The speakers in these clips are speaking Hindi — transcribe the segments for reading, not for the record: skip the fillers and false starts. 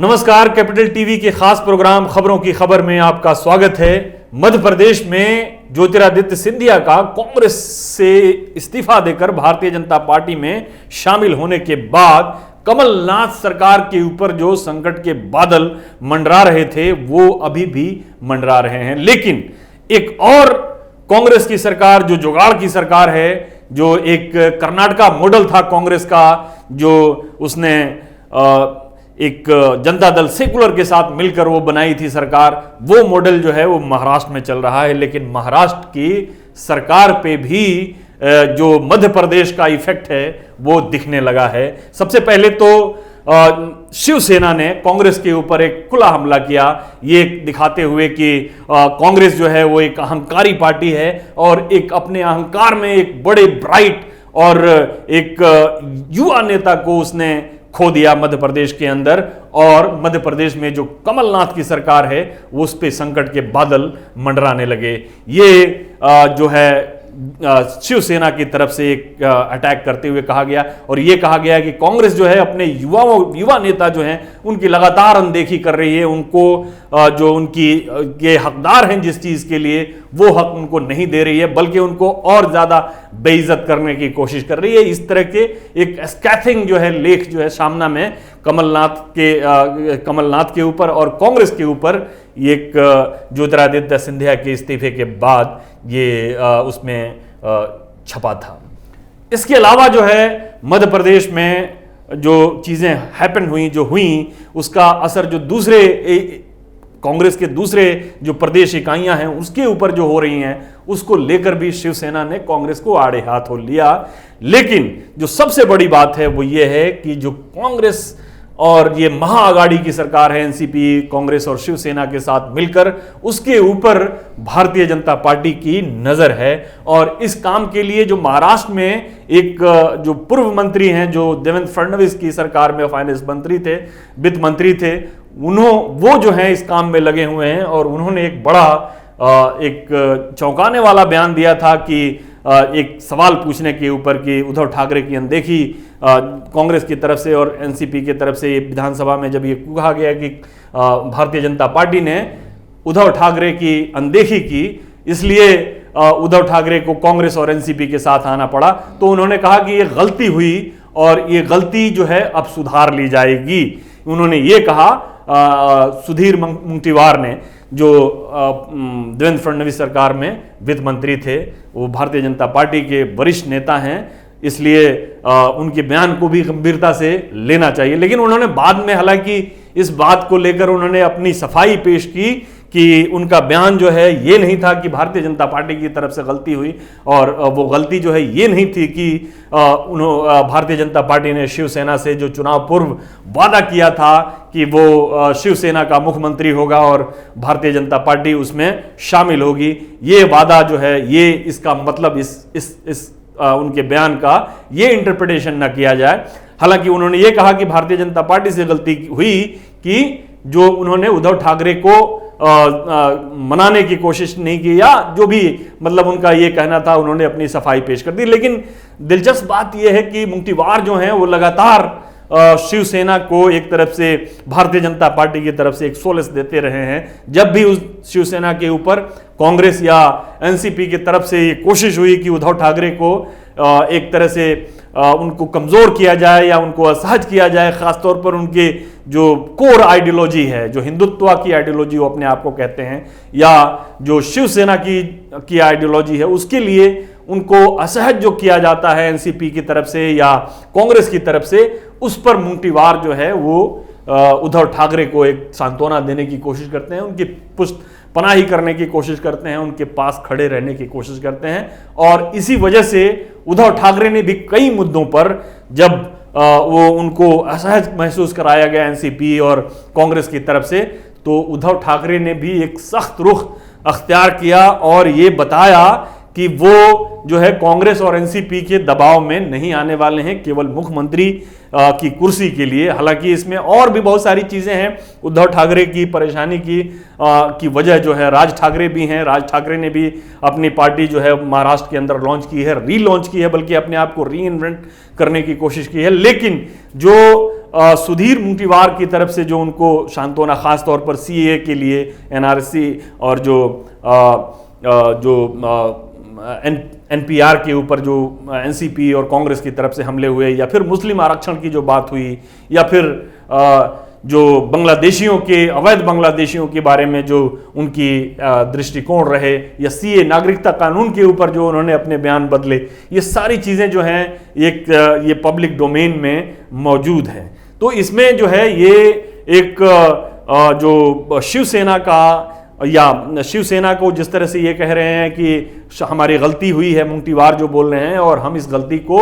नमस्कार, कैपिटल टीवी के खास प्रोग्राम खबरों की खबर में आपका स्वागत है। मध्य प्रदेश में ज्योतिरादित्य सिंधिया का कांग्रेस से इस्तीफा देकर भारतीय जनता पार्टी में शामिल होने के बाद कमलनाथ सरकार के ऊपर जो संकट के बादल मंडरा रहे थे वो अभी भी मंडरा रहे हैं। लेकिन एक और कांग्रेस की सरकार, जो जुगाड़ की सरकार है, जो एक कर्नाटका मॉडल था कांग्रेस का, जो उसने एक जनता दल सेकुलर के साथ मिलकर वो बनाई थी सरकार, वो मॉडल जो है वो महाराष्ट्र में चल रहा है। लेकिन महाराष्ट्र की सरकार पे भी जो मध्य प्रदेश का इफेक्ट है वो दिखने लगा है। सबसे पहले तो शिवसेना ने कांग्रेस के ऊपर एक खुला हमला किया, ये दिखाते हुए कि कांग्रेस जो है वो एक अहंकारी पार्टी है और एक अपने अहंकार में एक बड़े ब्राइट और एक युवा नेता को उसने खो दिया मध्य प्रदेश के अंदर। और मध्य प्रदेश में जो कमलनाथ की सरकार है वो उस पे संकट के बादल मंडराने लगे। ये जो है शिवसेना की तरफ से एक अटैक करते हुए कहा गया और ये कहा गया कि कांग्रेस जो है अपने युवा नेता जो हैं उनकी लगातार अनदेखी कर रही है। उनको जो उनकी ये हकदार हैं जिस चीज के लिए, वो हक उनको नहीं दे रही है, बल्कि उनको और ज्यादा बेइज्जत करने की कोशिश कर रही है। इस तरह के एक स्कैथिंग जो है लेख जो है सामना में कमलनाथ के ऊपर और कांग्रेस के ऊपर एक ज्योतिरादित्य सिंधिया के इस्तीफे के बाद ये उसमें छपा था। इसके अलावा जो है मध्य प्रदेश में जो चीजें हैपन हुई, जो हुई, उसका असर जो दूसरे कांग्रेस के दूसरे जो प्रदेश इकाइयां हैं उसके ऊपर जो हो रही हैं, उसको लेकर भी शिवसेना ने कांग्रेस को आड़े हाथों लिया। लेकिन जो सबसे बड़ी बात है वो ये है कि जो कांग्रेस और ये महाआघाड़ी की सरकार है, एनसीपी, कांग्रेस और शिवसेना के साथ मिलकर, उसके ऊपर भारतीय जनता पार्टी की नजर है। और इस काम के लिए जो महाराष्ट्र में एक जो पूर्व मंत्री हैं, जो देवेंद्र फडणवीस की सरकार में फाइनेंस मंत्री थे, वित्त मंत्री थे, वो जो है इस काम में लगे हुए हैं। और उन्होंने एक बड़ा एक चौंकाने वाला बयान दिया था कि एक सवाल पूछने के ऊपर कि उद्धव ठाकरे की अनदेखी कांग्रेस की तरफ से और एनसीपी की तरफ से विधानसभा में जब ये कहा गया कि भारतीय जनता पार्टी ने उद्धव ठाकरे की अनदेखी की, इसलिए उद्धव ठाकरे को कांग्रेस और एनसीपी के साथ आना पड़ा, तो उन्होंने कहा कि ये गलती हुई और ये गलती जो है अब सुधार ली जाएगी। उन्होंने ये कहा, सुधीर मुंगटीवार ने, जो देवेंद्र फडणवीस सरकार में वित्त मंत्री थे, वो भारतीय जनता पार्टी के वरिष्ठ नेता हैं, इसलिए उनके बयान को भी गंभीरता से लेना चाहिए। लेकिन उन्होंने बाद में हालांकि इस बात को लेकर उन्होंने अपनी सफाई पेश की कि उनका बयान जो है ये नहीं था कि भारतीय जनता पार्टी की तरफ से गलती हुई, और वो गलती जो है ये नहीं थी कि भारतीय जनता पार्टी ने शिवसेना से जो चुनाव पूर्व वादा किया था कि वो शिवसेना का मुख्यमंत्री होगा और भारतीय जनता पार्टी उसमें शामिल होगी, ये वादा जो है, ये इसका मतलब इस उनके बयान का ये इंटरप्रिटेशन ना किया जाए। हालांकि उन्होंने ये कहा कि भारतीय जनता पार्टी से गलती हुई कि जो उन्होंने उद्धव ठाकरे को मनाने की कोशिश नहीं की, या जो भी मतलब उनका ये कहना था, उन्होंने अपनी सफाई पेश कर दी। लेकिन दिलचस्प बात यह है कि मुंगटीवार जो हैं वो लगातार शिवसेना को एक तरफ से भारतीय जनता पार्टी की तरफ से एक सोलेस देते रहे हैं। जब भी उस शिवसेना के ऊपर कांग्रेस या एनसीपी की तरफ से ये कोशिश हुई कि उद्धव ठाकरे को एक तरह से उनको कमजोर किया जाए या उनको असहज किया जाए, खासतौर पर उनके जो कोर आइडियोलॉजी है, जो हिंदुत्व की आइडियोलॉजी वो अपने आप को कहते हैं, या जो शिवसेना की आइडियोलॉजी है, उसके लिए उनको असहज जो किया जाता है एनसीपी की तरफ से या कांग्रेस की तरफ से, उस पर मुंगटीवार जो है वो उद्धव ठाकरे को एक सांत्वना देने की कोशिश करते हैं, उनकी पुष्ट पनाही करने की कोशिश करते हैं, उनके पास खड़े रहने की कोशिश करते हैं। और इसी वजह से उद्धव ठाकरे ने भी कई मुद्दों पर, जब वो उनको असहज महसूस कराया गया एनसीपी और कांग्रेस की तरफ से, तो उद्धव ठाकरे ने भी एक सख्त रुख अख्तियार किया और ये बताया कि वो जो है कांग्रेस और एनसीपी के दबाव में नहीं आने वाले हैं केवल मुख्यमंत्री की कुर्सी के लिए। हालांकि इसमें और भी बहुत सारी चीजें हैं। उद्धव ठाकरे की परेशानी की वजह जो है, राज ठाकरे भी हैं। राज ठाकरे ने भी अपनी पार्टी जो है महाराष्ट्र के अंदर लॉन्च की है, री लॉन्च की है, बल्कि अपने आप को री इन्वेंट करने की कोशिश की है। लेकिन जो सुधीर मुंगटीवार की तरफ से जो उनको सांत्वना, खास तौर पर सीएए के लिए, एनआरसी और जो एनपीआर के ऊपर जो एनसीपी और कांग्रेस की तरफ से हमले हुए, या फिर मुस्लिम आरक्षण की जो बात हुई, या फिर जो बांग्लादेशियों के, अवैध बांग्लादेशियों के बारे में जो उनकी दृष्टिकोण रहे, या सीए नागरिकता कानून के ऊपर जो उन्होंने अपने बयान बदले, ये सारी चीज़ें जो हैं ये पब्लिक डोमेन में मौजूद हैं। तो इसमें जो है ये एक जो शिवसेना का, या शिवसेना को जिस तरह से ये कह रहे हैं कि हमारी गलती हुई है, मुंगटीवार जो बोल रहे हैं, और हम इस गलती को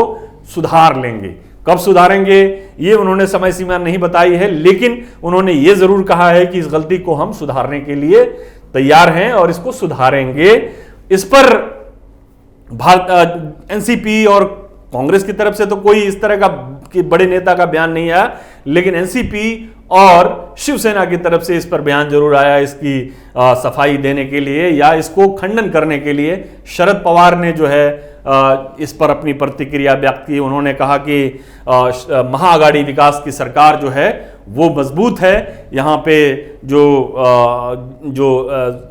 सुधार लेंगे। कब सुधारेंगे ये उन्होंने समय सीमा नहीं बताई है, लेकिन उन्होंने ये जरूर कहा है कि इस गलती को हम सुधारने के लिए तैयार हैं और इसको सुधारेंगे। इस पर एनसीपी और कांग्रेस की तरफ से तो कोई इस तरह का कि बड़े नेता का बयान नहीं आया, लेकिन एनसीपी और शिवसेना की तरफ से इस पर बयान जरूर आया, इसकी सफाई देने के लिए या इसको खंडन करने के लिए। शरद पवार ने जो है इस पर अपनी प्रतिक्रिया व्यक्त की। उन्होंने कहा कि महाआघाड़ी विकास की सरकार जो है वो मजबूत है, यहाँ पे जो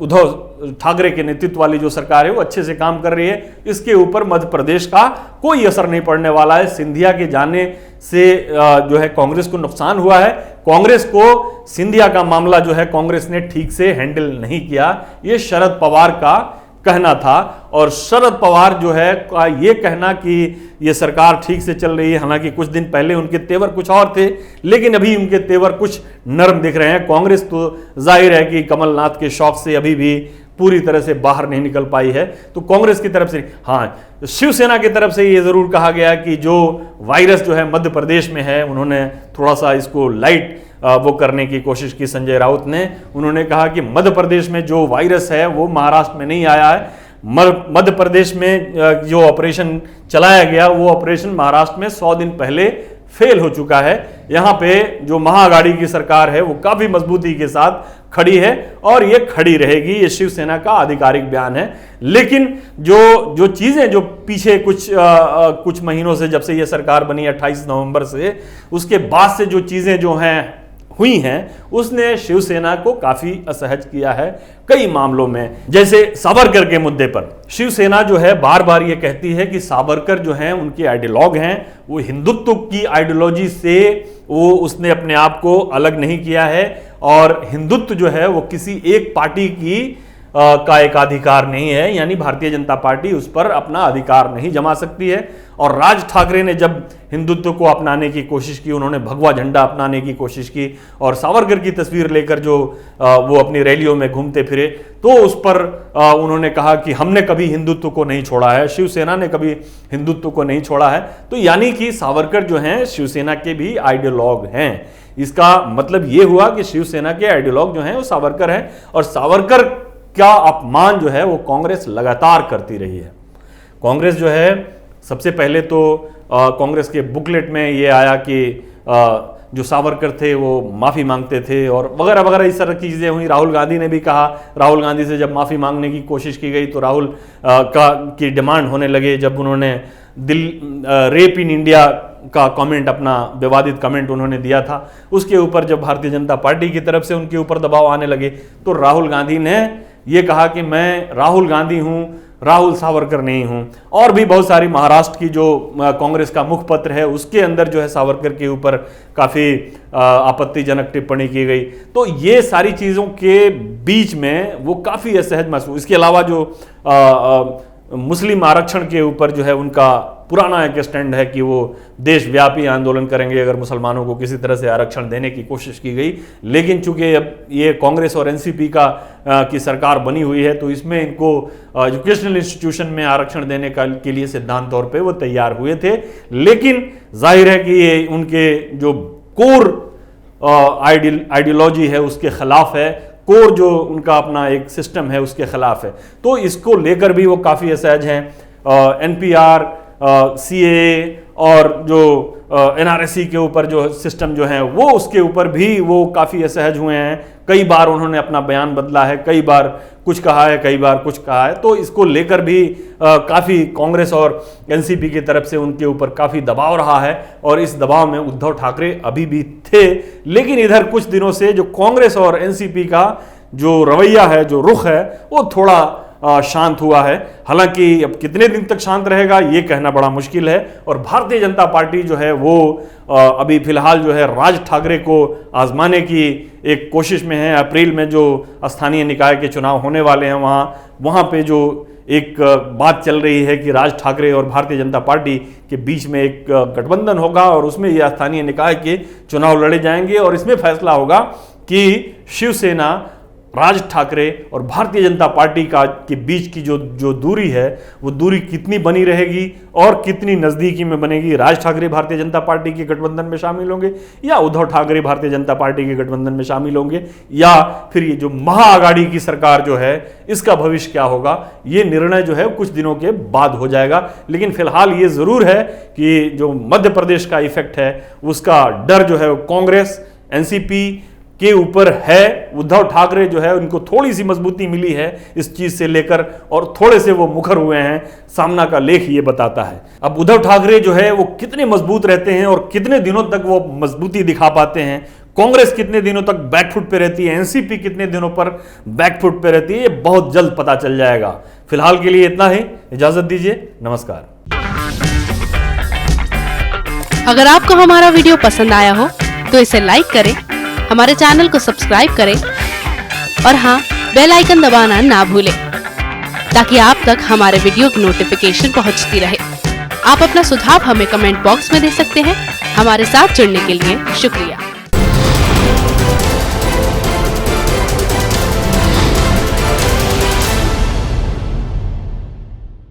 उद्धव ठाकरे के नेतृत्व वाली जो सरकार है वो अच्छे से काम कर रही है, इसके ऊपर मध्य प्रदेश का कोई असर नहीं पड़ने वाला है। सिंधिया के जाने से जो है कांग्रेस को नुकसान हुआ है, कांग्रेस को सिंधिया का मामला जो है कांग्रेस ने ठीक से हैंडल नहीं किया, ये शरद पवार का कहना था। और शरद पवार जो है का ये कहना कि ये सरकार ठीक से चल रही है, हालांकि कुछ दिन पहले उनके तेवर कुछ और थे, लेकिन अभी उनके तेवर कुछ नरम दिख रहे हैं। कांग्रेस तो जाहिर है कि कमलनाथ के शौक से अभी भी पूरी तरह से बाहर नहीं निकल पाई है, तो कांग्रेस की तरफ से। हाँ, शिवसेना की तरफ से ये जरूर कहा गया कि जो वायरस जो है मध्य प्रदेश में है, उन्होंने थोड़ा सा इसको लाइट वो करने की कोशिश की संजय राउत ने। उन्होंने कहा कि मध्य प्रदेश में जो वायरस है वो महाराष्ट्र में नहीं आया है, मध्य प्रदेश में जो ऑपरेशन चलाया गया वो ऑपरेशन महाराष्ट्र में 100 दिन पहले फेल हो चुका है। यहाँ पे जो महाआघाड़ी की सरकार है वो काफी मजबूती के साथ खड़ी है और ये खड़ी रहेगी, ये शिवसेना का आधिकारिक बयान है। लेकिन जो चीजें जो पीछे कुछ महीनों से, जब से ये सरकार बनी 28 नवंबर से, उसके बाद से जो चीजें जो हैं हुई हैं, उसने शिवसेना को काफी असहज किया है कई मामलों में। जैसे सावरकर के मुद्दे पर शिवसेना जो है बार बार ये कहती है कि सावरकर जो हैं उनके आइडियोलॉग हैं, वो हिंदुत्व की आइडियोलॉजी से उसने अपने आप को अलग नहीं किया है, और हिंदुत्व जो है वो किसी एक पार्टी का एक अधिकार नहीं है, यानी भारतीय जनता पार्टी उस पर अपना अधिकार नहीं जमा सकती है। और राज ठाकरे ने जब हिंदुत्व को अपनाने की कोशिश की, उन्होंने भगवा झंडा अपनाने की कोशिश की और सावरकर की तस्वीर लेकर जो वो अपनी रैलियों में घूमते फिरे, तो उस पर उन्होंने कहा कि हमने कभी हिंदुत्व को नहीं छोड़ा है, शिवसेना ने कभी हिंदुत्व को नहीं छोड़ा है। तो यानी कि सावरकर जो हैं शिवसेना के भी आइडियोलॉग हैं। इसका मतलब ये हुआ कि शिवसेना के आइडियोलॉग जो हैं वो सावरकर हैं, और सावरकर का अपमान जो है वो कांग्रेस लगातार करती रही है। कांग्रेस जो है, सबसे पहले तो कांग्रेस के बुकलेट में ये आया कि जो सावरकर थे वो माफ़ी मांगते थे और वगैरह वगैरह, इस तरह की चीज़ें हुई। राहुल गांधी ने भी कहा, राहुल गांधी से जब माफ़ी मांगने की कोशिश की गई तो राहुल की डिमांड होने लगे, जब उन्होंने रेप इन इंडिया का कमेंट, अपना विवादित कमेंट उन्होंने दिया था, उसके ऊपर जब भारतीय जनता पार्टी की तरफ से उनके ऊपर दबाव आने लगे, तो राहुल गांधी ने ये कहा कि मैं राहुल गांधी हूं, राहुल सावरकर नहीं हूं। और भी बहुत सारी महाराष्ट्र की जो कांग्रेस का मुखपत्र है उसके अंदर जो है सावरकर के ऊपर काफ़ी आपत्तिजनक टिप्पणी की गई। तो ये सारी चीज़ों के बीच में वो काफ़ी असहज महसूस। इसके अलावा जो मुस्लिम आरक्षण के ऊपर जो है उनका पुराना एक स्टैंड है कि वो देशव्यापी आंदोलन करेंगे अगर मुसलमानों को किसी तरह से आरक्षण देने की कोशिश की गई। लेकिन चूंकि अब ये कांग्रेस और एनसीपी की सरकार बनी हुई है, तो इसमें इनको एजुकेशनल इंस्टीट्यूशन में आरक्षण देने के लिए सिद्धांत तौर पे वो तैयार हुए थे। लेकिन जाहिर है कि ये उनके जो कोर आइडियोलॉजी है उसके खिलाफ है, कोर जो उनका अपना एक सिस्टम है उसके खिलाफ है। तो इसको लेकर भी वो काफ़ी असहज हैं। एनपीआर, सीएए और जो एनआरसी के ऊपर जो सिस्टम जो है वो, उसके ऊपर भी वो काफ़ी असहज हुए हैं। कई बार उन्होंने अपना बयान बदला है, कई बार कुछ कहा है, कई बार कुछ कहा है। तो इसको लेकर भी काफ़ी कांग्रेस और एनसीपी की तरफ से उनके ऊपर काफ़ी दबाव रहा है और इस दबाव में उद्धव ठाकरे अभी भी थे। लेकिन इधर कुछ दिनों से जो कांग्रेस और एनसीपी का जो रवैया है, जो रुख है, वो थोड़ा शांत हुआ है। हालांकि अब कितने दिन तक शांत रहेगा ये कहना बड़ा मुश्किल है। और भारतीय जनता पार्टी जो है वो अभी फिलहाल जो है राज ठाकरे को आजमाने की एक कोशिश में है। अप्रैल में जो स्थानीय निकाय के चुनाव होने वाले हैं वहाँ पे जो एक बात चल रही है कि राज ठाकरे और भारतीय जनता पार्टी के बीच में एक गठबंधन होगा और उसमें ये स्थानीय निकाय के चुनाव लड़े जाएंगे और इसमें फैसला होगा कि शिवसेना, राज ठाकरे और भारतीय जनता पार्टी के बीच की जो दूरी है वो दूरी कितनी बनी रहेगी और कितनी नज़दीकी में बनेगी। राज ठाकरे भारतीय जनता पार्टी के गठबंधन में शामिल होंगे या उद्धव ठाकरे भारतीय जनता पार्टी के गठबंधन में शामिल होंगे, या फिर ये जो महाआघाड़ी की सरकार जो है इसका भविष्य क्या होगा, ये निर्णय जो है कुछ दिनों के बाद हो जाएगा। लेकिन फिलहाल ये ज़रूर है कि जो मध्य प्रदेश का इफेक्ट है उसका डर जो है कांग्रेस, एनसीपी के ऊपर है। उद्धव ठाकरे जो है उनको थोड़ी सी मजबूती मिली है इस चीज से लेकर और थोड़े से वो मुखर हुए हैं, सामना का लेख ये बताता है। अब उद्धव ठाकरे जो है वो कितने मजबूत रहते हैं और कितने दिनों तक वो मजबूती दिखा पाते हैं, कांग्रेस कितने दिनों तक बैकफुट पे रहती है, एनसीपी कितने दिनों पर बैकफुट पे रहती है, ये बहुत जल्द पता चल जाएगा। फिलहाल के लिए इतना ही, इजाजत दीजिए, नमस्कार। अगर आपको हमारा वीडियो पसंद आया हो तो इसे लाइक करें, हमारे चैनल को सब्सक्राइब करें और हाँ, बेल आइकन दबाना ना भूलें ताकि आप तक हमारे वीडियो की नोटिफिकेशन पहुंचती रहे। आप अपना सुझाव हमें कमेंट बॉक्स में दे सकते हैं। हमारे साथ जुड़ने के लिए शुक्रिया।